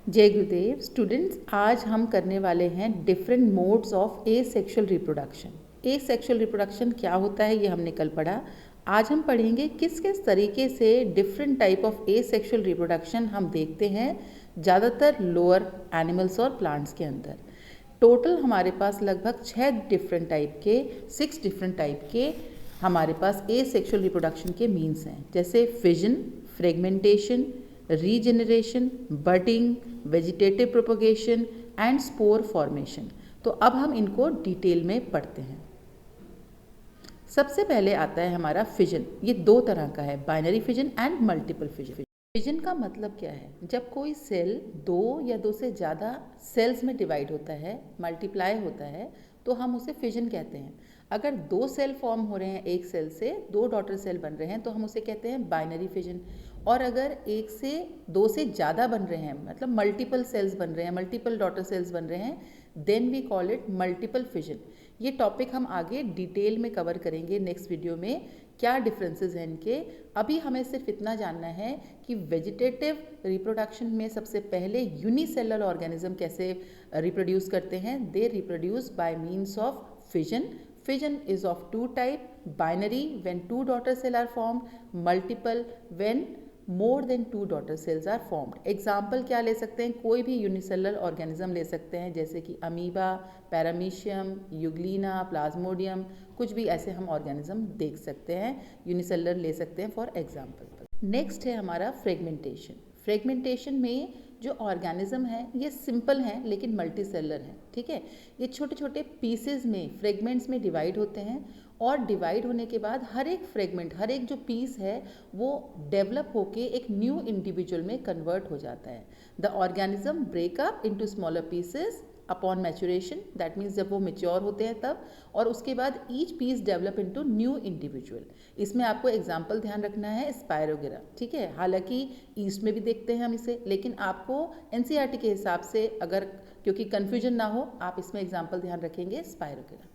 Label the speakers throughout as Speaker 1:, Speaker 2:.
Speaker 1: जय गुरुदेव स्टूडेंट्स, आज हम करने वाले हैं different modes of asexual reproduction. Asexual reproduction क्या होता है ये हमने कल पढ़ा। आज हम पढ़ेंगे किस किस तरीके से different type of asexual reproduction हम देखते हैं ज़्यादातर लोअर एनिमल्स और प्लांट्स के अंदर। टोटल हमारे पास लगभग 6 डिफरेंट टाइप के हमारे पास एसेक्सुअल रिप्रोडक्शन के मीन्स हैं, जैसे fission, fragmentation, regeneration, budding, vegetative propagation and spore formation. तो अब हम इनको डिटेल में पढ़ते हैं। सबसे पहले आता है हमारा फिजन। ये 2 तरह का है, binary fission and multiple fission. Fission का मतलब क्या है? जब कोई सेल 2 या 2 से ज़्यादा सेल्स में डिवाइड होता है, मल्टीप्लाई होता है, तो हम उसे फिजन कहते हैं। अगर 2 सेल फॉर्म हो रहे हैं, एक सेल से 2 डॉटर सेल बन रहे हैं, तो हम उसे कहते हैं बाइनरी फिजन। और अगर 1 से 2 से ज़्यादा बन रहे हैं, मतलब मल्टीपल सेल्स बन रहे हैं, मल्टीपल डॉटर सेल्स बन रहे हैं, then we call it multiple fission. ये टॉपिक हम आगे डिटेल में कवर करेंगे नेक्स्ट वीडियो में, क्या डिफरेंसेस हैं इनके। अभी हमें सिर्फ इतना जानना है कि वेजिटेटिव रिप्रोडक्शन में सबसे पहले यूनिसेलुलर ऑर्गेनिज्म कैसे रिप्रोड्यूस करते हैं। They reproduce by means of fission. Fission is of 2 type, binary when 2 daughter cells are formed, multiple when more than 2 daughter cells are formed. Example क्या ले सकते हैं? कोई भी यूनिसेलुलर ऑर्गेनिज्म ले सकते हैं, जैसे कि अमीबा, पैरामीशियम, यूग्लिना, प्लाज्मोडियम, कुछ भी ऐसे हम ऑर्गेनिज्म देख सकते हैं, यूनिसेलुलर ले सकते हैं फॉर एग्जाम्पल। नेक्स्ट है हमारा फ्रेगमेंटेशन। फ्रेगमेंटेशन में जो ऑर्गेनिज्म है ये सिंपल हैं लेकिन मल्टी सेलर है, ठीक है। ये छोटे छोटे पीसेस में, फ्रेगमेंट्स में डिवाइड होते हैं, और डिवाइड होने के बाद हर एक फ्रेगमेंट, हर एक जो पीस है वो डेवलप होके एक न्यू इंडिविजुअल में कन्वर्ट हो जाता है। The organism break up into smaller pieces upon maturation, that means जब वो मेच्योर होते हैं तब, और उसके बाद each piece develop into new individual. इसमें आपको एग्जाम्पल ध्यान रखना है स्पायरोगेरा, ठीक है। हालांकि ईस्ट में भी देखते हैं हम इसे, लेकिन आपको एनसीईआरटी के हिसाब से, अगर क्योंकि कन्फ्यूजन ना हो, आप इसमें एग्जाम्पल ध्यान रखेंगे स्पायरोगेरा।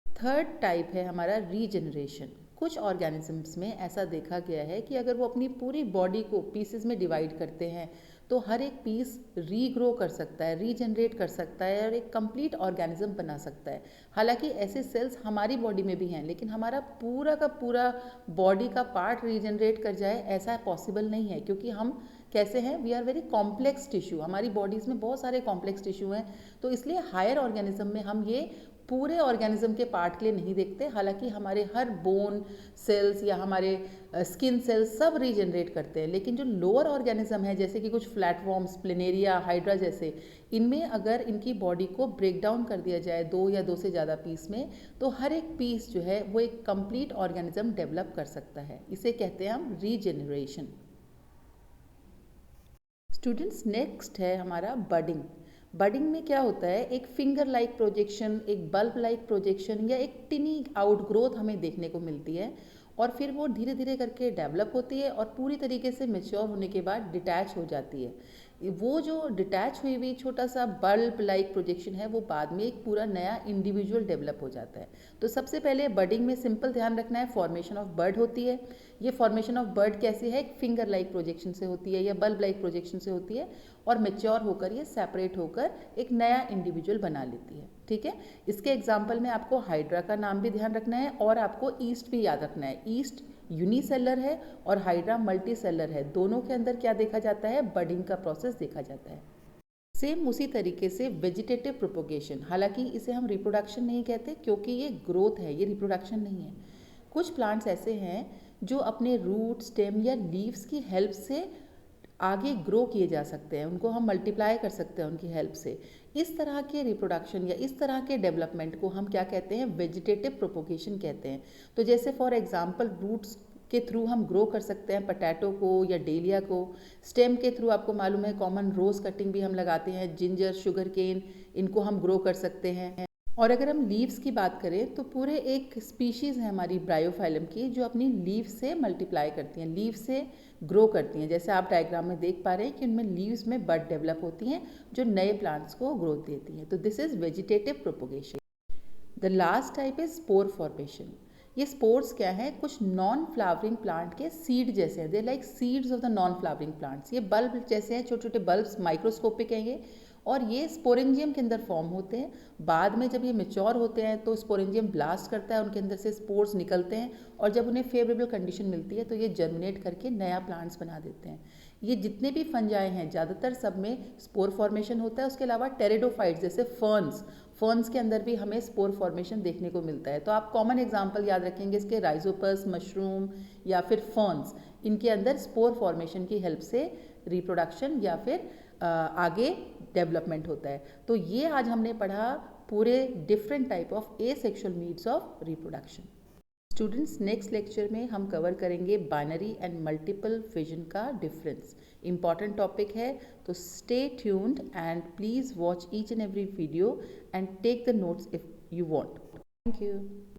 Speaker 1: थर्ड टाइप है हमारा रीजनरेशन। कुछ ऑर्गेनिजम्स में ऐसा देखा गया है कि अगर वो अपनी पूरी बॉडी को पीसेस में डिवाइड करते हैं तो हर एक पीस रीग्रो कर सकता है, रीजनरेट कर सकता है और एक कंप्लीट ऑर्गेनिज्म बना सकता है। हालांकि ऐसे सेल्स हमारी बॉडी में भी हैं, लेकिन हमारा पूरा का पूरा बॉडी का पार्ट रीजनरेट कर जाए ऐसा पॉसिबल नहीं है, क्योंकि हम कैसे हैं, we are very complex tissue, हमारी बॉडीज़ में बहुत सारे कॉम्प्लेक्स टिश्यू हैं। तो इसलिए हायर ऑर्गेनिज्म में हम ये पूरे ऑर्गेनिज्म के पार्ट के लिए नहीं देखते। हालांकि हमारे हर बोन सेल्स या हमारे स्किन सेल्स सब रीजनरेट करते हैं, लेकिन जो लोअर ऑर्गेनिज्म है, जैसे कि कुछ फ्लैटवर्म्स, प्लेनेरिया, हाइड्रा जैसे, इनमें अगर इनकी बॉडी को ब्रेक डाउन कर दिया जाए 2 या 2 से ज़्यादा पीस में, तो हर एक पीस जो है वो एक कंप्लीट ऑर्गेनिज्म डेवलप कर सकता है। इसे कहते हैं हम रीजनरेशन। स्टूडेंट्स, नेक्स्ट है हमारा बडिंग। बडिंग में क्या होता है? एक फिंगर लाइक प्रोजेक्शन, एक बल्ब लाइक प्रोजेक्शन या एक टिनी आउटग्रोथ हमें देखने को मिलती है, और फिर वो धीरे धीरे करके डेवलप होती है और पूरी तरीके से मेच्योर होने के बाद डिटैच हो जाती है। वो जो डिटैच हुई हुई छोटा सा बल्ब लाइक प्रोजेक्शन है, वो बाद में एक पूरा नया इंडिविजुअल डेवलप हो जाता है। तो सबसे पहले बडिंग में सिंपल ध्यान रखना है, फॉर्मेशन ऑफ बर्ड होती है। ये फॉर्मेशन ऑफ बर्ड कैसी है? एक फिंगर लाइक प्रोजेक्शन से होती है या बल्ब लाइक प्रोजेक्शन से होती है, और मेच्योर होकर ये सेपरेट होकर एक नया इंडिविजुअल बना लेती है, ठीक है। इसके एग्जाम्पल में आपको हाइड्रा का नाम भी ध्यान रखना है, और आपको ईस्ट भी याद रखना है। ईस्ट यूनिसेलर है और हाइड्रा मल्टीसेलर है। दोनों के अंदर क्या देखा जाता है? बडिंग का प्रोसेस देखा जाता है। सेम उसी तरीके से वेजिटेटिव प्रोपोगेशन, हालांकि इसे हम रिप्रोडक्शन नहीं कहते क्योंकि ये ग्रोथ है, ये रिप्रोडक्शन नहीं है। कुछ प्लांट्स ऐसे हैं जो अपने रूट, स्टेम या लीव्स की हेल्प से आगे ग्रो किए जा सकते हैं, उनको हम मल्टीप्लाई कर सकते हैं उनकी हेल्प से। इस तरह के रिप्रोडक्शन या इस तरह के डेवलपमेंट को हम क्या कहते हैं? वेजिटेटिव प्रोपोगेशन कहते हैं। तो जैसे फॉर एग्जांपल रूट्स के थ्रू हम ग्रो कर सकते हैं पटैटो को या डेलिया को। स्टेम के थ्रू आपको मालूम है कॉमन रोज कटिंग भी हम लगाते हैं, जिंजर, शुगर केन, इनको हम ग्रो कर सकते हैं। और अगर हम लीव्स की बात करें तो पूरे एक स्पीशीज़ है हमारी ब्रायोफाइलम की, जो अपनी लीव से मल्टीप्लाई करती हैं, लीव से ग्रो करती हैं। जैसे आप डायग्राम में देख पा रहे हैं कि उनमें लीव्स में बड डेवलप होती हैं जो नए प्लांट्स को ग्रोथ देती हैं। तो this is vegetative propagation. The last type is spore formation. ये स्पोर्स क्या है, कुछ नॉन फ्लावरिंग प्लांट के सीड जैसे हैं, they like seeds of the non flowering plants. ये बल्ब जैसे हैं, छोटे छोटे बल्ब्स, माइक्रोस्कोपिक हैं ये, और ये स्पोरेंजियम के अंदर फॉर्म होते हैं। बाद में जब ये मेच्योर होते हैं तो स्पोरेंजियम ब्लास्ट करता है, उनके अंदर से स्पोर्स निकलते हैं, और जब उन्हें फेवरेबल कंडीशन मिलती है तो ये जर्मिनेट करके नया प्लांट्स बना देते हैं। ये जितने भी फंजाई हैं ज़्यादातर सब में स्पोर फॉर्मेशन होता है। उसके अलावा टेरिडोफाइट्स जैसे फर्न्स के अंदर भी हमें स्पोर फॉर्मेशन देखने को मिलता है। तो आप कॉमन एग्जांपल याद रखेंगे इसके, राइजोपस, मशरूम या फिर फर्न्स, इनके अंदर स्पोर फॉर्मेशन की हेल्प से रिप्रोडक्शन या फिर आगे डेवलपमेंट होता है। तो ये आज हमने पढ़ा पूरे different type of asexual means of reproduction. Students, next lecture में हम कवर करेंगे बाइनरी एंड मल्टीपल फिजन का डिफरेंस। इम्पॉर्टेंट टॉपिक है, तो stay tuned and please watch each and every video and take the notes if you want. Thank you.